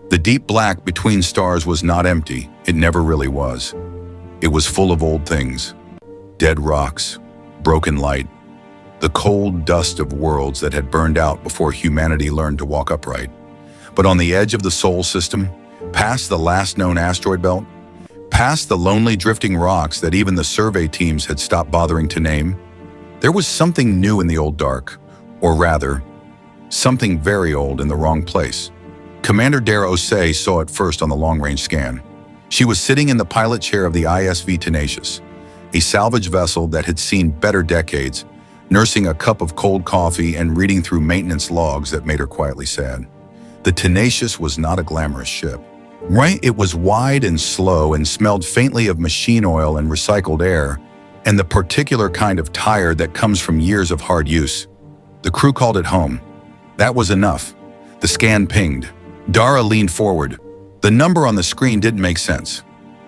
The deep black between stars was not empty. It never really was. It was full of old things. Dead rocks, broken light, the cold dust of worlds that had burned out before humanity learned to walk upright. But on the edge of the Sol system, past the last known asteroid belt, past the lonely drifting rocks that even the survey teams had stopped bothering to name, there was something new in the old dark, or rather, something very old in the wrong place. Commander Dara Osei saw it first on the long-range scan. She was sitting in the pilot chair of the ISV Tenacious, a salvage vessel that had seen better decades, nursing a cup of cold coffee and reading through maintenance logs that made her quietly sad. The Tenacious was not a glamorous ship. Right? It was wide and slow and smelled faintly of machine oil and recycled air, and the particular kind of tire that comes from years of hard use. The crew called it home. That was enough. The scan pinged. Dara leaned forward. The number on the screen didn't make sense.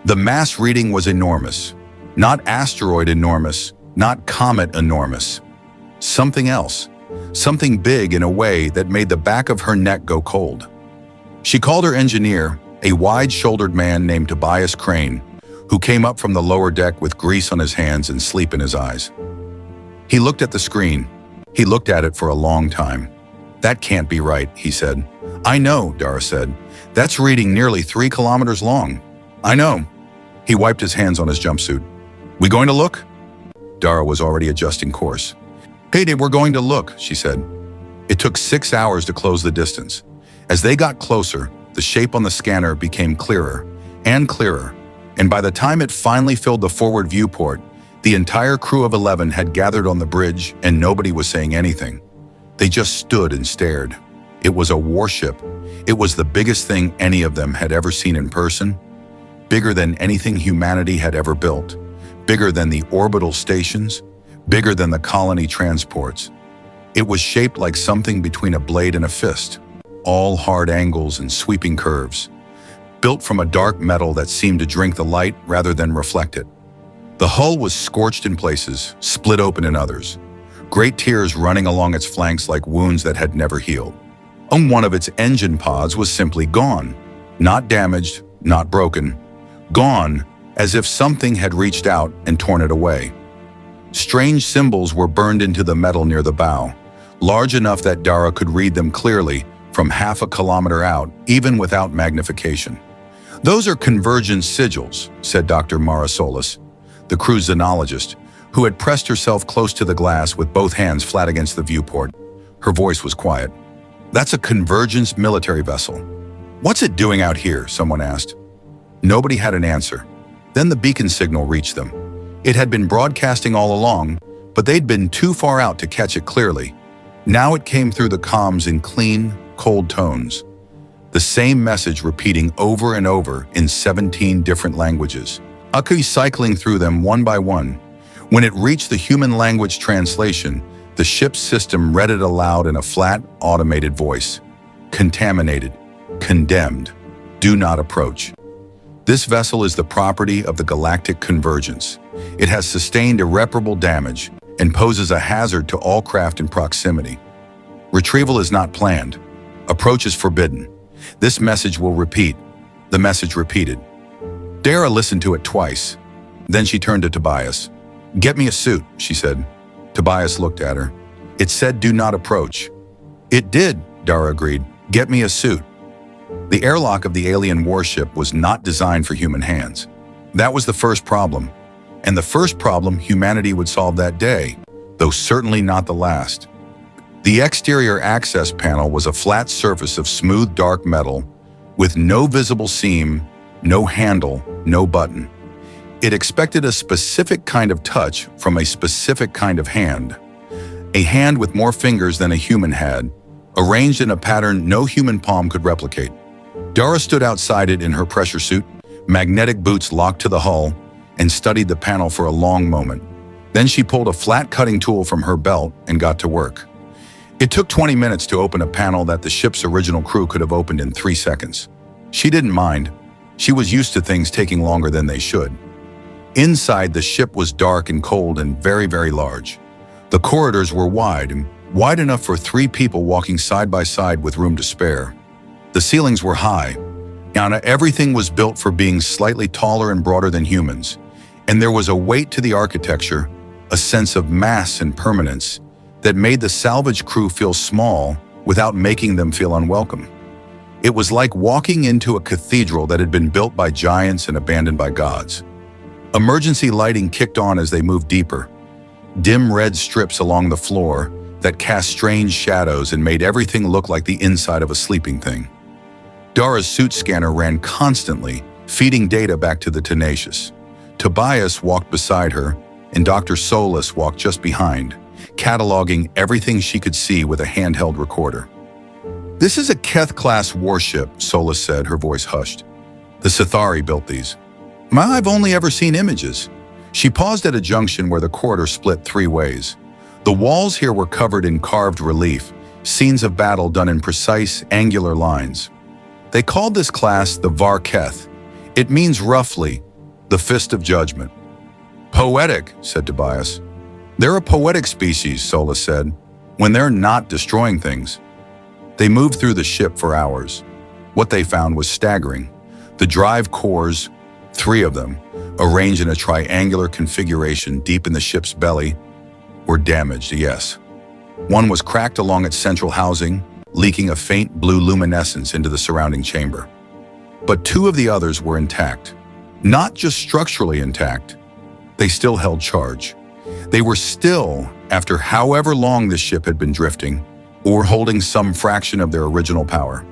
The mass reading was enormous. Not asteroid enormous, not comet enormous. Something else. Something big in a way that made the back of her neck go cold. She called her engineer, a wide-shouldered man named Tobias Crane, who came up from the lower deck with grease on his hands and sleep in his eyes. He looked at the screen. He looked at it for a long time. "That can't be right," he said. "I know," Dara said. "That's reading nearly 3 kilometers long." "I know." He wiped his hands on his jumpsuit. "We going to look?" Dara was already adjusting course. "Hey, we're going to look," she said. It took 6 hours to close the distance. As they got closer, the shape on the scanner became clearer and clearer, and by the time it finally filled the forward viewport, the entire crew of 11 had gathered on the bridge and nobody was saying anything. They just stood and stared. It was a warship. It was the biggest thing any of them had ever seen in person, bigger than anything humanity had ever built, bigger than the orbital stations, bigger than the colony transports. It was shaped like something between a blade and a fist, all hard angles and sweeping curves, built from a dark metal that seemed to drink the light rather than reflect it. The hull was scorched in places, split open in others, great tears running along its flanks like wounds that had never healed. And one of its engine pods was simply gone, not damaged, not broken, gone as if something had reached out and torn it away. Strange symbols were burned into the metal near the bow, large enough that Dara could read them clearly from half a kilometer out, even without magnification. "Those are convergence sigils," said Dr. Mara Solis, the crew's xenologist, who had pressed herself close to the glass with both hands flat against the viewport. Her voice was quiet. "That's a convergence military vessel." "What's it doing out here?" someone asked. Nobody had an answer. Then the beacon signal reached them. It had been broadcasting all along, but they'd been too far out to catch it clearly. Now it came through the comms in clean, cold tones. The same message repeating over and over in 17 different languages. Aki cycling through them one by one. When it reached the human language translation, the ship's system read it aloud in a flat, automated voice. "Contaminated. Condemned. Do not approach. This vessel is the property of the galactic convergence. It has sustained irreparable damage and poses a hazard to all craft in proximity. Retrieval is not planned. Approach is forbidden. This message will repeat." The message repeated. Dara listened to it twice. Then she turned to Tobias. "Get me a suit," she said. Tobias looked at her. "It said do not approach." "It did," Dara agreed. "Get me a suit." The airlock of the alien warship was not designed for human hands. That was the first problem. And the first problem humanity would solve that day, though certainly not the last. The exterior access panel was a flat surface of smooth dark metal with no visible seam, no handle, no button. It expected a specific kind of touch from a specific kind of hand. A hand with more fingers than a human had, arranged in a pattern no human palm could replicate. Dara stood outside it in her pressure suit, magnetic boots locked to the hull, and studied the panel for a long moment. Then she pulled a flat cutting tool from her belt and got to work. It took 20 minutes to open a panel that the ship's original crew could have opened in 3 seconds. She didn't mind. She was used to things taking longer than they should. Inside, the ship was dark and cold and very, very large. The corridors were wide enough for 3 people walking side by side with room to spare. The ceilings were high, Now, everything was built for being slightly taller and broader than humans, and there was a weight to the architecture, a sense of mass and permanence, that made the salvage crew feel small without making them feel unwelcome. It was like walking into a cathedral that had been built by giants and abandoned by gods. Emergency lighting kicked on as they moved deeper, dim red strips along the floor that cast strange shadows and made everything look like the inside of a sleeping thing. Dara's suit scanner ran constantly, feeding data back to the Tenacious. Tobias walked beside her, and Dr. Solis walked just behind, cataloging everything she could see with a handheld recorder. "This is a Keth-class warship," Solis said, her voice hushed. "The Sithari built these. I've only ever seen images." She paused at a junction where the corridor split 3 ways. The walls here were covered in carved relief, scenes of battle done in precise, angular lines. They called this class the Var-Keth. It means roughly, the fist of judgment. "Poetic," said Tobias. "They're a poetic species," Solis said, "when they're not destroying things." They moved through the ship for hours. What they found was staggering. The drive cores, 3 of them, arranged in a triangular configuration deep in the ship's belly, were damaged, yes. One was cracked along its central housing, leaking a faint blue luminescence into the surrounding chamber. But 2 of the others were intact. Not just structurally intact, they still held charge. They were still, after however long this ship had been drifting, or holding some fraction of their original power.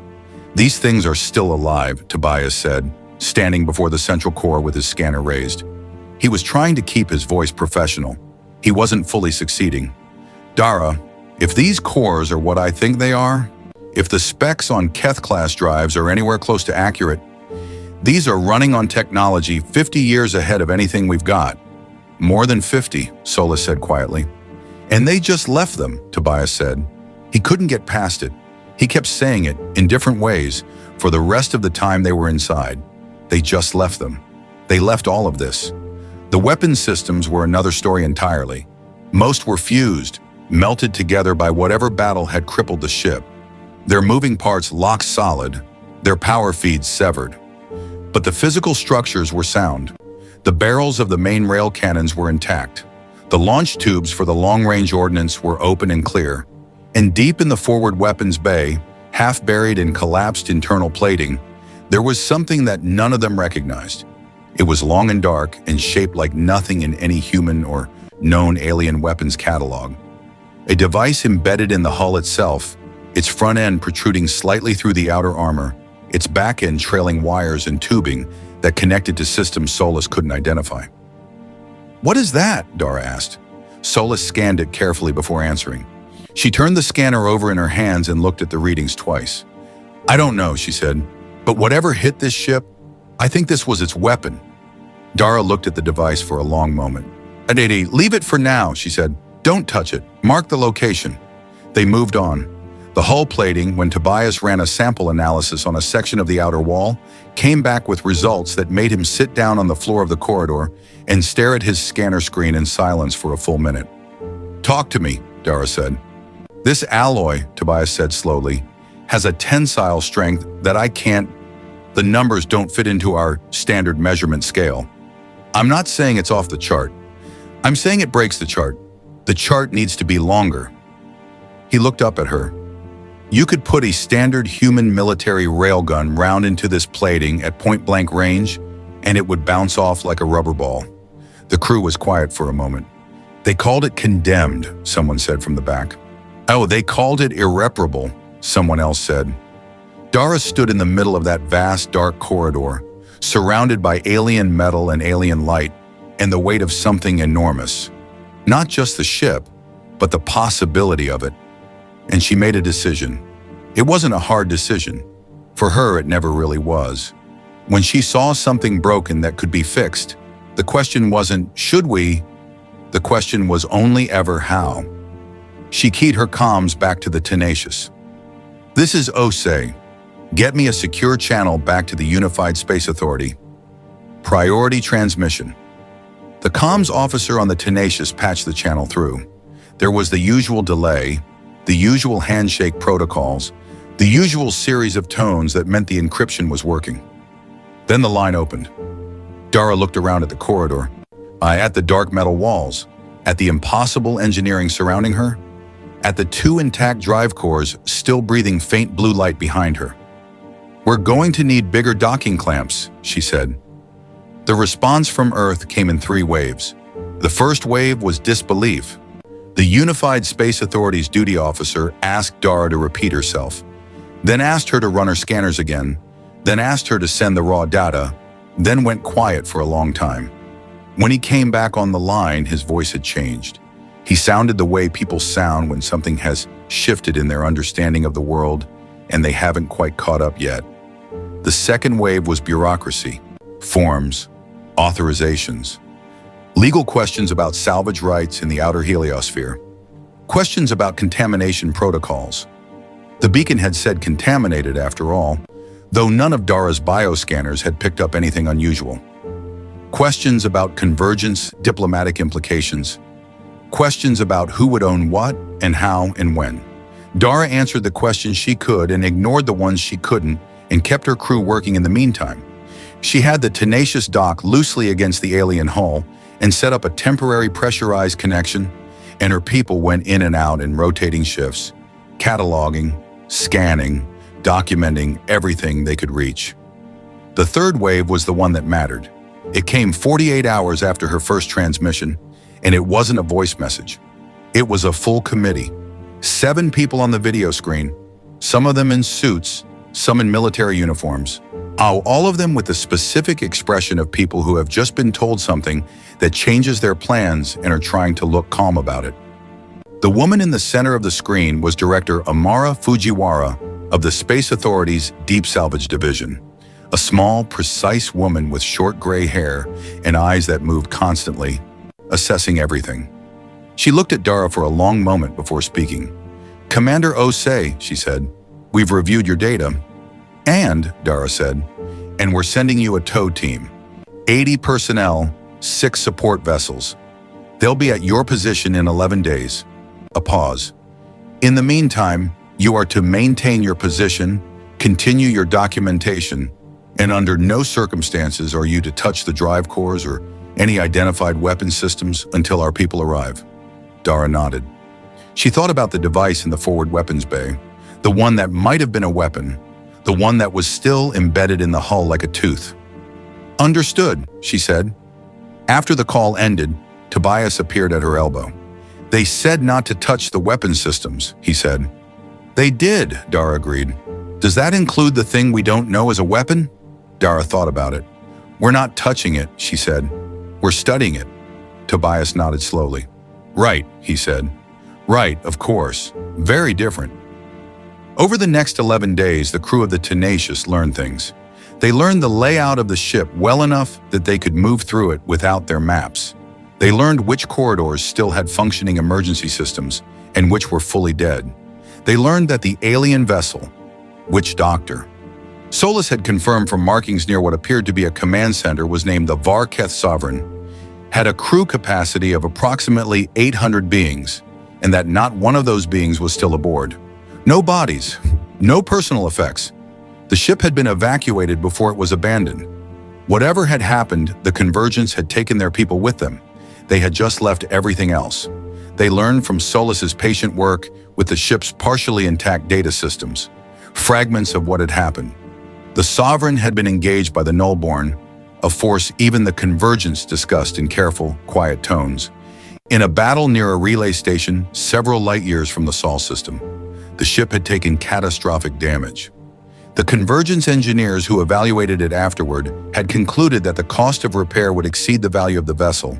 "These things are still alive," Tobias said, standing before the central core with his scanner raised. He was trying to keep his voice professional. He wasn't fully succeeding. "Dara, if these cores are what I think they are, if the specs on Keth-class drives are anywhere close to accurate, these are running on technology 50 years ahead of anything we've got." "More than 50, Solis said quietly. "And they just left them," Tobias said. He couldn't get past it. He kept saying it, in different ways, for the rest of the time they were inside. They just left them. They left all of this. The weapon systems were another story entirely. Most were fused, melted together by whatever battle had crippled the ship. Their moving parts locked solid, their power feeds severed. But the physical structures were sound. The barrels of the main rail cannons were intact. The launch tubes for the long-range ordnance were open and clear. And deep in the forward weapons bay, half buried in collapsed internal plating, there was something that none of them recognized. It was long and dark and shaped like nothing in any human or known alien weapons catalog. A device embedded in the hull itself, its front end protruding slightly through the outer armor, its back end trailing wires and tubing that connected to systems Solis couldn't identify. "What is that?" Dara asked. Solis scanned it carefully before answering. She turned the scanner over in her hands and looked at the readings twice. "I don't know," she said, "but whatever hit this ship, I think this was its weapon." Dara looked at the device for a long moment. "Aditi, leave it for now," she said. "Don't touch it. Mark the location." They moved on. The hull plating, when Tobias ran a sample analysis on a section of the outer wall, came back with results that made him sit down on the floor of the corridor and stare at his scanner screen in silence for a full minute. "Talk to me," Dara said. "This alloy," Tobias said slowly, "has a tensile strength that I can't. The numbers don't fit into our standard measurement scale. I'm not saying it's off the chart. I'm saying it breaks the chart. The chart needs to be longer." He looked up at her. "You could put a standard human military railgun round into this plating at point-blank range, and it would bounce off like a rubber ball." The crew was quiet for a moment. "They called it condemned," someone said from the back. "Oh, they called it irreparable," someone else said. Dara stood in the middle of that vast, dark corridor, surrounded by alien metal and alien light, and the weight of something enormous. Not just the ship, but the possibility of it. And she made a decision. It wasn't a hard decision. For her, it never really was. When she saw something broken that could be fixed, the question wasn't, should we? The question was only ever how. She keyed her comms back to the Tenacious. "This is Osei. Get me a secure channel back to the Unified Space Authority. Priority transmission." The comms officer on the Tenacious patched the channel through. There was the usual delay, the usual handshake protocols, The usual series of tones that meant the encryption was working. Then the line opened. Dara looked around at the corridor, at the dark metal walls, at the impossible engineering surrounding her, at the two intact drive cores still breathing faint blue light behind her. "We're going to need bigger docking clamps," she said. The response from Earth came in 3 waves. The first wave was disbelief. The Unified Space Authority's duty officer asked Dara to repeat herself, then asked her to run her scanners again, then asked her to send the raw data, then went quiet for a long time. When he came back on the line, his voice had changed. He sounded the way people sound when something has shifted in their understanding of the world and they haven't quite caught up yet. The second wave was bureaucracy, forms, authorizations, legal questions about salvage rights in the outer heliosphere, questions about contamination protocols. The beacon had said contaminated after all, though none of Dara's bioscanners had picked up anything unusual. Questions about convergence, diplomatic implications, questions about who would own what and how and when. Dara answered the questions she could and ignored the ones she couldn't and kept her crew working in the meantime. She had the tenacious dock loosely against the alien hull and set up a temporary pressurized connection, and her people went in and out in rotating shifts, cataloging, scanning, documenting everything they could reach. The third wave was the one that mattered. It came 48 hours after her first transmission, and it wasn't a voice message. It was a full committee. 7 people on the video screen, some of them in suits, some in military uniforms. All of them with the specific expression of people who have just been told something that changes their plans and are trying to look calm about it. The woman in the center of the screen was Director Amara Fujiwara of the Space Authority's Deep Salvage Division, a small, precise woman with short gray hair and eyes that moved constantly, assessing everything. She looked at Dara for a long moment before speaking. "Commander Osei," she said, "we've reviewed your data." "And," Dara said, "and we're sending you a tow team. 80 personnel, 6 support vessels. They'll be at your position in 11 days. A pause. "In the meantime, you are to maintain your position, continue your documentation, and under no circumstances are you to touch the drive cores or any identified weapon systems until our people arrive." Dara nodded. She thought about the device in the forward weapons bay, the one that might have been a weapon, the one that was still embedded in the hull like a tooth. "Understood," she said. After the call ended, Tobias appeared at her elbow. "They said not to touch the weapon systems," he said. "They did," Dara agreed. "Does that include the thing we don't know is a weapon?" Dara thought about it. "We're not touching it," she said. "We're studying it." Tobias nodded slowly. "Right," he said. "Right, of course. Very different." Over the next 11 days, the crew of the Tenacious learned things. They learned the layout of the ship well enough that they could move through it without their maps. They learned which corridors still had functioning emergency systems and which were fully dead. They learned that the alien vessel, which doctor, Solus had confirmed from markings near what appeared to be a command center, was named the Varketh Sovereign, had a crew capacity of approximately 800 beings, and that not one of those beings was still aboard. No bodies, no personal effects. The ship had been evacuated before it was abandoned. Whatever had happened, the Convergence had taken their people with them. They had just left everything else. They learned from Solus's patient work with the ship's partially intact data systems, fragments of what had happened. The Sovereign had been engaged by the Nullborn, a force even the Convergence discussed in careful, quiet tones, in a battle near a relay station several light years from the Sol system. The ship had taken catastrophic damage. The Convergence engineers who evaluated it afterward had concluded that the cost of repair would exceed the value of the vessel,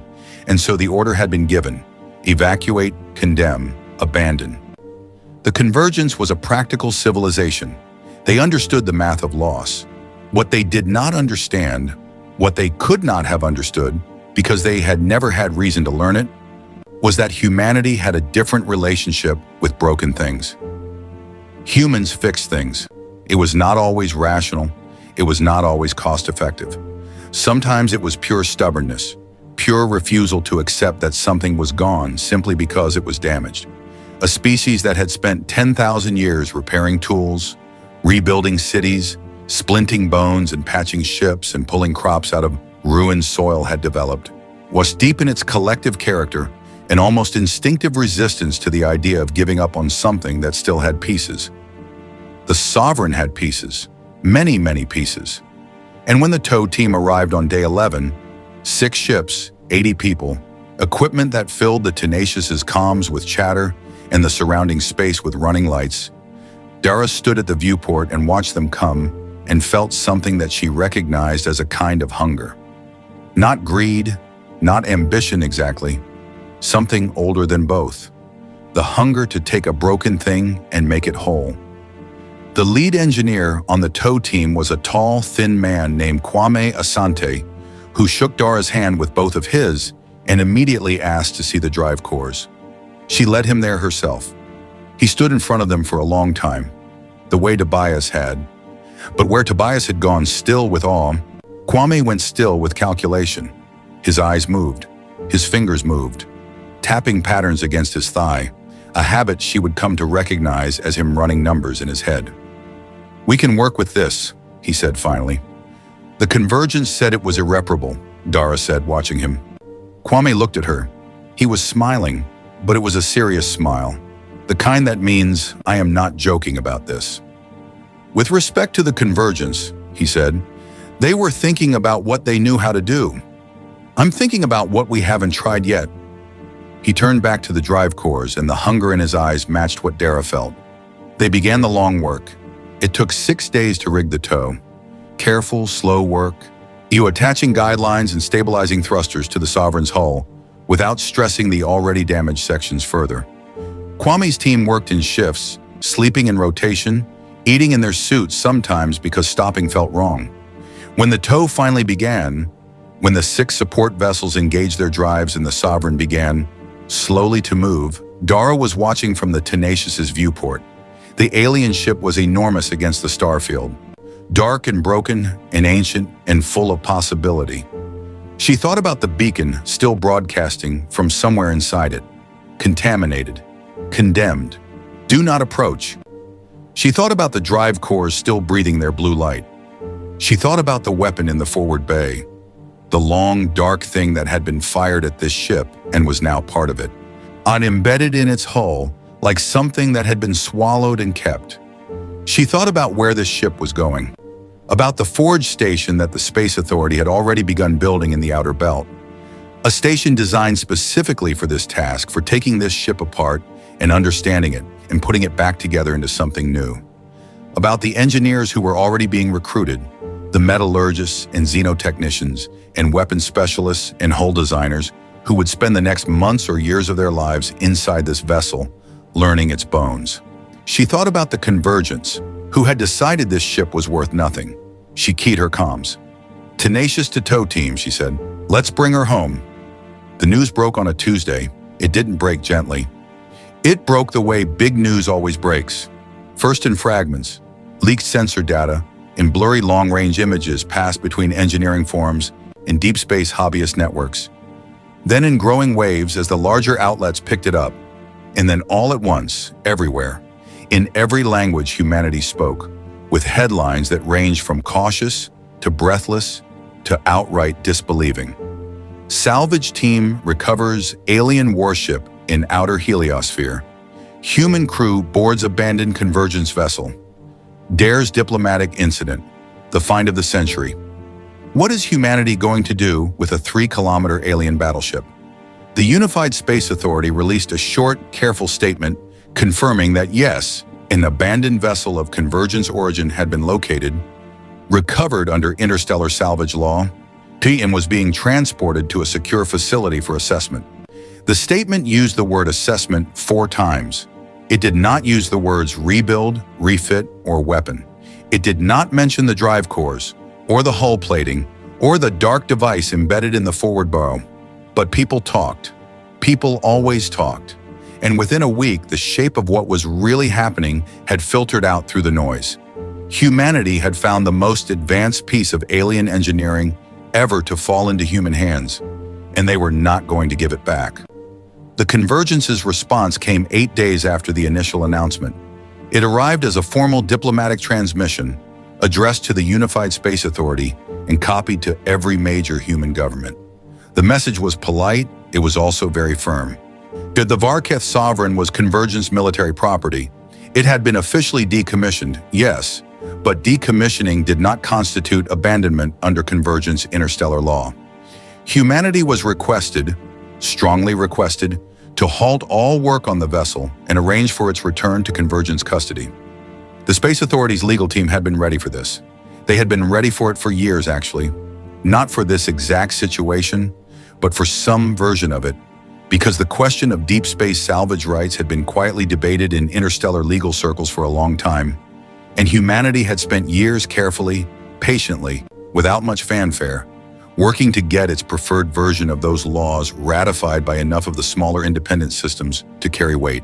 and so the order had been given: evacuate, condemn, abandon. The Convergence was a practical civilization. They understood the math of loss. What they did not understand, what they could not have understood, because they had never had reason to learn it, was that humanity had a different relationship with broken things. Humans fix things. It was not always rational. It was not always cost-effective. Sometimes it was pure stubbornness, pure refusal to accept that something was gone simply because it was damaged. A species that had spent 10,000 years repairing tools, rebuilding cities, splinting bones and patching ships and pulling crops out of ruined soil had developed, was deep in its collective character, an almost instinctive resistance to the idea of giving up on something that still had pieces. The Sovereign had pieces, many, many pieces. And when the tow team arrived on day 11, 6 ships, 80 people, equipment that filled the Tenacious's comms with chatter and the surrounding space with running lights, Dara stood at the viewport and watched them come and felt something that she recognized as a kind of hunger. Not greed, not ambition exactly, something older than both. The hunger to take a broken thing and make it whole. The lead engineer on the tow team was a tall, thin man named Kwame Asante, who shook Dara's hand with both of his and immediately asked to see the drive cores. She led him there herself. He stood in front of them for a long time, the way Tobias had. But where Tobias had gone still with awe, Kwame went still with calculation. His eyes moved, his fingers moved, tapping patterns against his thigh, a habit she would come to recognize as him running numbers in his head. "We can work with this," he said finally. "The convergence said it was irreparable," Dara said, watching him. Kwame looked at her. He was smiling, but it was a serious smile, the kind that means, "I am not joking about this." "With respect to the convergence," he said, "they were thinking about what they knew how to do. I'm thinking about what we haven't tried yet." He turned back to the drive cores, and the hunger in his eyes matched what Dara felt. They began the long work. It took 6 days to rig the tow. Careful, slow work. You attaching guidelines and stabilizing thrusters to the Sovereign's hull without stressing the already damaged sections further. Kwame's team worked in shifts, sleeping in rotation, eating in their suits sometimes because stopping felt wrong. When the tow finally began, when the 6 support vessels engaged their drives and the Sovereign began slowly to move, Dara was watching from the Tenacious's viewport. The alien ship was enormous against the starfield, dark and broken and ancient and full of possibility. She thought about the beacon still broadcasting from somewhere inside it, contaminated, condemned, do not approach. She thought about the drive cores still breathing their blue light. She thought about the weapon in the forward bay, the long, dark thing that had been fired at this ship and was now part of it, embedded in its hull like something that had been swallowed and kept. She thought about where this ship was going, about the forge station that the Space Authority had already begun building in the outer belt, a station designed specifically for this task, for taking this ship apart and understanding it and putting it back together into something new. About the engineers who were already being recruited, the metallurgists and xenotechnicians and weapons specialists and hull designers who would spend the next months or years of their lives inside this vessel, learning its bones. She thought about the convergence, who had decided this ship was worth nothing. She keyed her comms. "Tenacious to tow team," she said. "Let's bring her home." The news broke on a Tuesday. It didn't break gently. It broke the way big news always breaks. First in fragments, leaked sensor data, and blurry long-range images passed between engineering forums and deep space hobbyist networks. Then in growing waves as the larger outlets picked it up. And then all at once, everywhere, in every language humanity spoke, with headlines that ranged from cautious to breathless to outright disbelieving. Salvage team recovers alien warship in outer heliosphere. Human crew boards abandoned convergence vessel. Dares diplomatic incident, the find of the century. What is humanity going to do with a 3-kilometer alien battleship? The Unified Space Authority released a short, careful statement confirming that yes, an abandoned vessel of convergence origin had been located, recovered under interstellar salvage law, and was being transported to a secure facility for assessment. The statement used the word assessment 4 times. It did not use the words rebuild, refit, or weapon. It did not mention the drive cores, or the hull plating, or the dark device embedded in the forward bow. But people talked. People always talked. And within a week, the shape of what was really happening had filtered out through the noise. Humanity had found the most advanced piece of alien engineering ever to fall into human hands, and they were not going to give it back. The Convergence's response came 8 days after the initial announcement. It arrived as a formal diplomatic transmission, addressed to the Unified Space Authority and copied to every major human government. The message was polite, it was also very firm. The Varketh Sovereign was Convergence military property. It had been officially decommissioned, yes, but decommissioning did not constitute abandonment under Convergence interstellar law. Humanity was requested, strongly requested, to halt all work on the vessel and arrange for its return to Convergence custody. The Space Authority's legal team had been ready for this. They had been ready for it for years, actually. Not for this exact situation, but for some version of it, because the question of deep space salvage rights had been quietly debated in interstellar legal circles for a long time, and humanity had spent years carefully, patiently, without much fanfare, working to get its preferred version of those laws ratified by enough of the smaller independent systems to carry weight.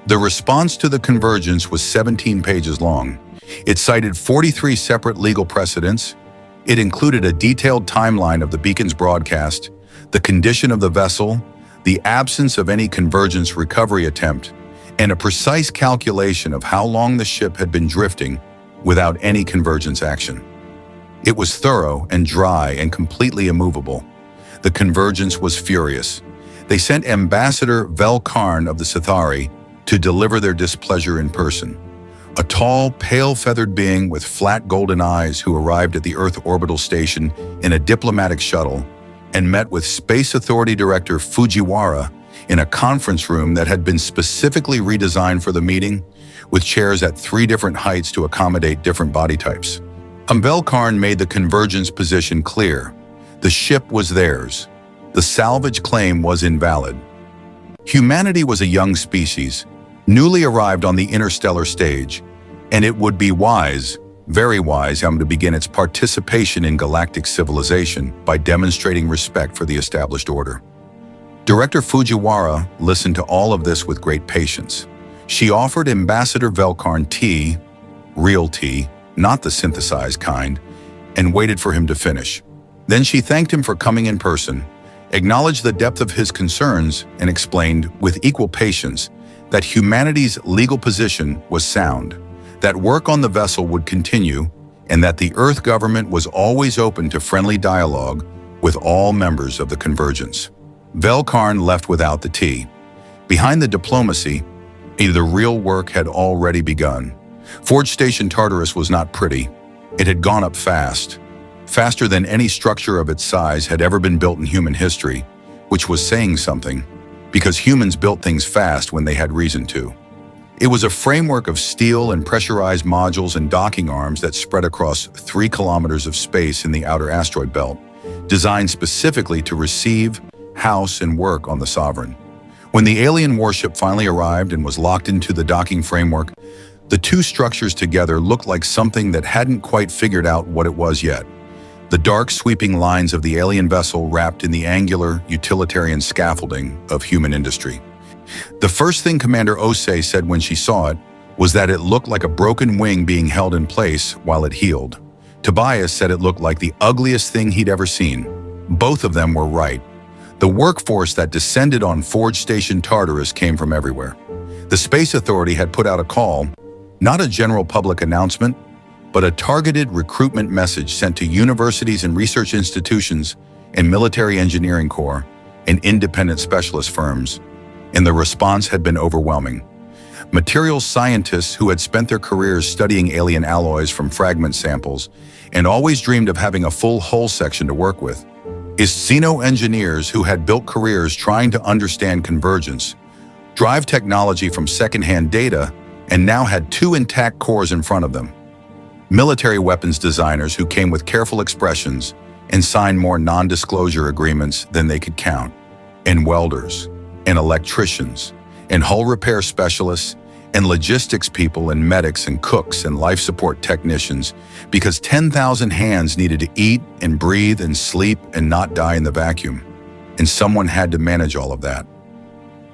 The response to the Convergence was 17 pages long. It cited 43 separate legal precedents. It included a detailed timeline of the beacon's broadcast, the condition of the vessel, the absence of any Convergence recovery attempt, and a precise calculation of how long the ship had been drifting without any Convergence action. It was thorough and dry and completely immovable. The Convergence was furious. They sent Ambassador Velkarn of the Sithari to deliver their displeasure in person. A tall, pale-feathered being with flat golden eyes who arrived at the Earth orbital station in a diplomatic shuttle and met with Space Authority Director Fujiwara in a conference room that had been specifically redesigned for the meeting, with chairs at 3 different heights to accommodate different body types. Velkarn made the Convergence position clear. The ship was theirs. The salvage claim was invalid. Humanity was a young species, newly arrived on the interstellar stage, and it would be wise, very wise, to begin its participation in galactic civilization by demonstrating respect for the established order. Director Fujiwara listened to all of this with great patience. She offered Ambassador Velkarn tea, real tea, not the synthesized kind, and waited for him to finish. Then she thanked him for coming in person, acknowledged the depth of his concerns, and explained, with equal patience, that humanity's legal position was sound, that work on the vessel would continue, and that the Earth government was always open to friendly dialogue with all members of the Convergence. Velkarn left without the tea. Behind the diplomacy, the real work had already begun. Forge Station Tartarus was not pretty. It had gone up fast, faster than any structure of its size had ever been built in human history, which was saying something, because humans built things fast when they had reason to. It was a framework of steel and pressurized modules and docking arms that spread across 3 kilometers of space in the outer asteroid belt, designed specifically to receive, house, and work on the Sovereign. When the alien warship finally arrived and was locked into the docking framework, the 2 structures together looked like something that hadn't quite figured out what it was yet. The dark, sweeping lines of the alien vessel wrapped in the angular, utilitarian scaffolding of human industry. The first thing Commander Osei said when she saw it was that it looked like a broken wing being held in place while it healed. Tobias said it looked like the ugliest thing he'd ever seen. Both of them were right. The workforce that descended on Forge Station Tartarus came from everywhere. The Space Authority had put out a call, not a general public announcement, but a targeted recruitment message sent to universities and research institutions and military engineering corps and independent specialist firms, and the response had been overwhelming. Materials scientists who had spent their careers studying alien alloys from fragment samples and always dreamed of having a full hull section to work with. Xeno engineers who had built careers trying to understand convergence, drive technology from secondhand data, and now had 2 intact cores in front of them. Military weapons designers who came with careful expressions and signed more non-disclosure agreements than they could count, and welders, and electricians, and hull repair specialists, and logistics people, and medics, and cooks, and life support technicians, because 10,000 hands needed to eat and breathe and sleep and not die in the vacuum, and someone had to manage all of that.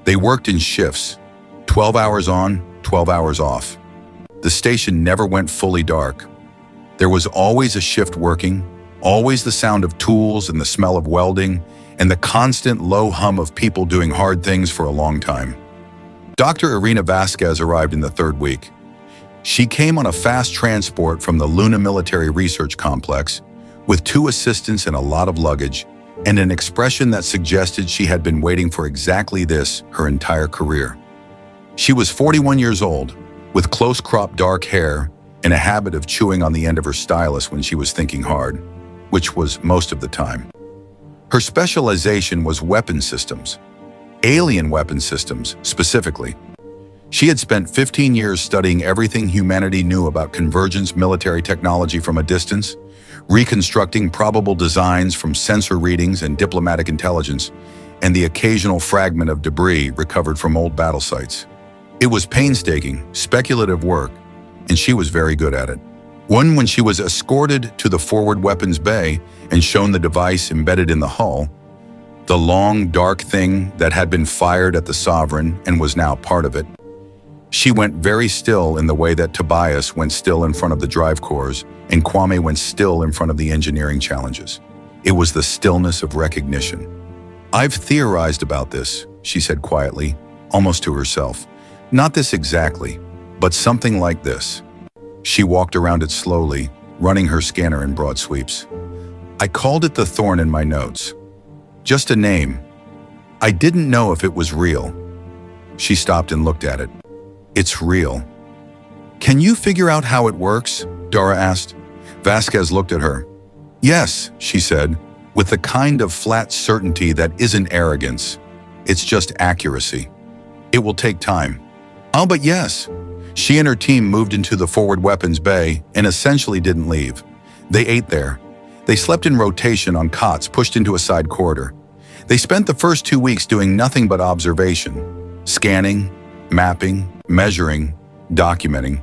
They worked in shifts, 12 hours on, 12 hours off. The station never went fully dark. There was always a shift working, always the sound of tools and the smell of welding, and the constant low hum of people doing hard things for a long time. Dr. Irina Vasquez arrived in the 3rd week. She came on a fast transport from the Luna Military Research Complex with 2 assistants and a lot of luggage, and an expression that suggested she had been waiting for exactly this her entire career. She was 41 years old, with close-cropped dark hair and a habit of chewing on the end of her stylus when she was thinking hard, which was most of the time. Her specialization was weapon systems, alien weapon systems specifically. She had spent 15 years studying everything humanity knew about Convergence military technology from a distance, reconstructing probable designs from sensor readings and diplomatic intelligence, and the occasional fragment of debris recovered from old battle sites. It was painstaking, speculative work, and she was very good at it. When she was escorted to the forward weapons bay and shown the device embedded in the hull, the long, dark thing that had been fired at the Sovereign and was now part of it, she went very still in the way that Tobias went still in front of the drive cores and Kwame went still in front of the engineering challenges. It was the stillness of recognition. "I've theorized about this," she said quietly, almost to herself. "Not this exactly, but something like this." She walked around it slowly, running her scanner in broad sweeps. "I called it the thorn in my notes. Just a name. I didn't know if it was real." She stopped and looked at it. "It's real." "Can you figure out how it works?" Dara asked. Vasquez looked at her. "Yes," she said, with the kind of flat certainty that isn't arrogance. It's just accuracy. "It will take time." "Oh, but yes." She and her team moved into the forward weapons bay and essentially didn't leave. They ate there. They slept in rotation on cots pushed into a side corridor. They spent the first 2 weeks doing nothing but observation, scanning, mapping, measuring, documenting.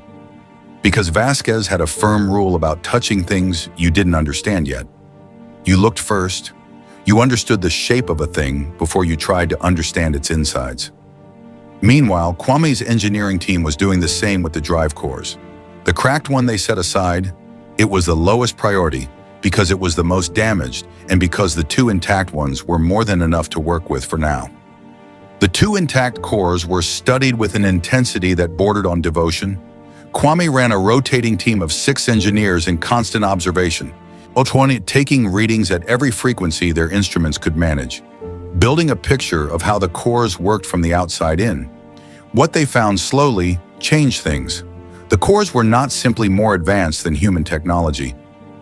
Because Vasquez had a firm rule about touching things you didn't understand yet. You looked first. You understood the shape of a thing before you tried to understand its insides. Meanwhile, Kwame's engineering team was doing the same with the drive cores. The cracked one they set aside, it was the lowest priority because it was the most damaged and because the 2 intact ones were more than enough to work with for now. The 2 intact cores were studied with an intensity that bordered on devotion. Kwame ran a rotating team of 6 engineers in constant observation, taking readings at every frequency their instruments could manage, building a picture of how the cores worked from the outside in. What they found slowly changed things. The cores were not simply more advanced than human technology.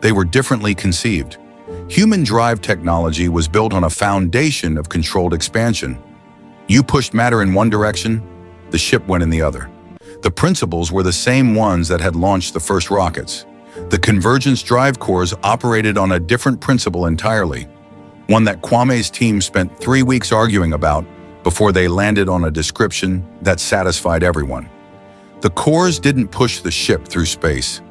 They were differently conceived. Human drive technology was built on a foundation of controlled expansion. You pushed matter in one direction, the ship went in the other. The principles were the same ones that had launched the first rockets. The Convergence drive cores operated on a different principle entirely, one that Kwame's team spent 3 weeks arguing about before they landed on a description that satisfied everyone. The cores didn't push the ship through space.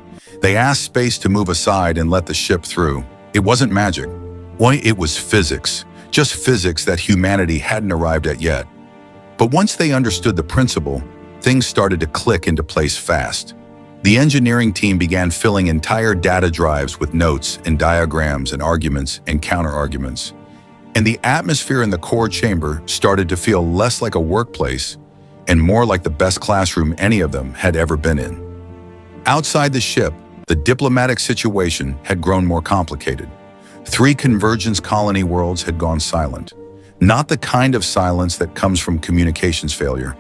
They asked space to move aside and let the ship through. It wasn't magic. Why, it was physics. Just physics that humanity hadn't arrived at yet. But once they understood the principle, things started to click into place fast. The engineering team began filling entire data drives with notes and diagrams and arguments and counter-arguments. And the atmosphere in the core chamber started to feel less like a workplace and more like the best classroom any of them had ever been in. Outside the ship, the diplomatic situation had grown more complicated. 3 Convergence colony worlds had gone silent. Not the kind of silence that comes from communications failure.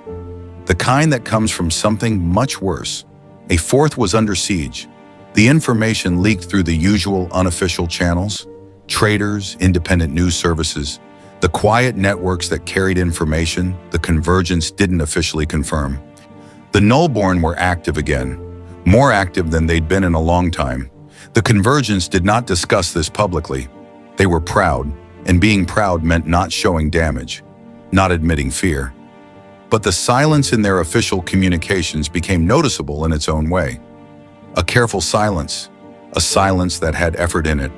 The kind that comes from something much worse. A 4th was under siege. The information leaked through the usual unofficial channels, traders, independent news services, the quiet networks that carried information the Convergence didn't officially confirm. The Nullborn were active again, more active than they'd been in a long time. The Convergence did not discuss this publicly. They were proud, and being proud meant not showing damage, not admitting fear. But the silence in their official communications became noticeable in its own way. A careful silence, a silence that had effort in it.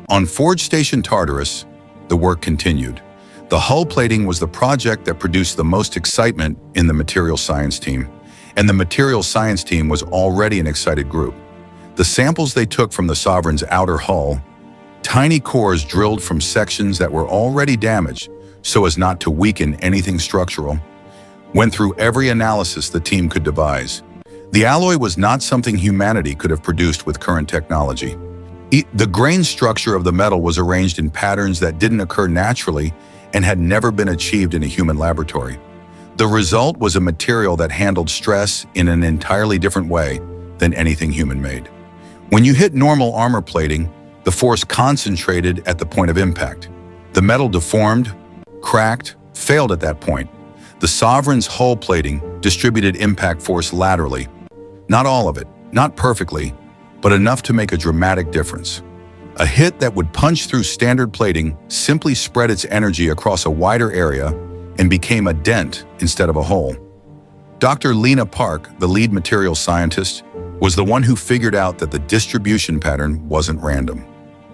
On Forge Station Tartarus, the work continued. The hull plating was the project that produced the most excitement in the material science team, and the material science team was already an excited group. The samples they took from the Sovereign's outer hull, tiny cores drilled from sections that were already damaged so as not to weaken anything structural, went through every analysis the team could devise. The alloy was not something humanity could have produced with current technology. The grain structure of the metal was arranged in patterns that didn't occur naturally and had never been achieved in a human laboratory. The result was a material that handled stress in an entirely different way than anything human-made. When you hit normal armor plating, the force concentrated at the point of impact. The metal deformed, cracked, failed at that point. The Sovereign's hull plating distributed impact force laterally. Not all of it, not perfectly, but enough to make a dramatic difference. A hit that would punch through standard plating simply spread its energy across a wider area and became a dent instead of a hole. Dr. Lena Park, the lead material scientist, was the one who figured out that the distribution pattern wasn't random.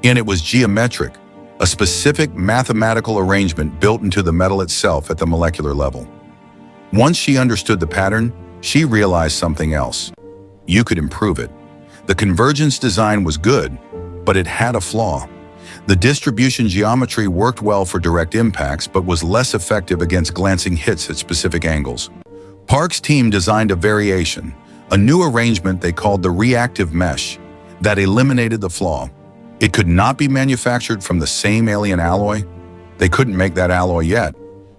And it was geometric, a specific mathematical arrangement built into the metal itself at the molecular level. Once she understood the pattern, she realized something else. You could improve it. The convergence design was good, but it had a flaw. The distribution geometry worked well for direct impacts, but was less effective against glancing hits at specific angles. Park's team designed a variation, a new arrangement they called the reactive mesh, that eliminated the flaw. It could not be manufactured from the same alien alloy. They couldn't make that alloy yet,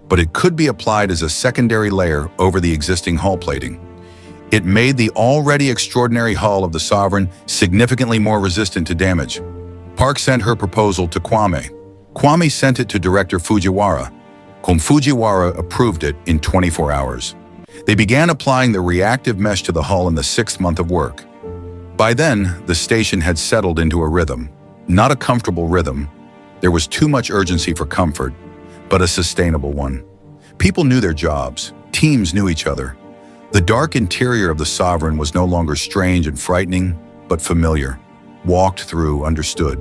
but it could be applied as a secondary layer over the existing hull plating. It made the already extraordinary hull of the Sovereign significantly more resistant to damage. Park sent her proposal to Kwame. Kwame sent it to Director Fujiwara. Fujiwara approved it in 24 hours. They began applying the reactive mesh to the hull in the 6th month of work. By then, the station had settled into a rhythm. Not a comfortable rhythm. There was too much urgency for comfort, but a sustainable one. People knew their jobs. Teams knew each other. The dark interior of the Sovereign was no longer strange and frightening, but familiar. Walked through, understood.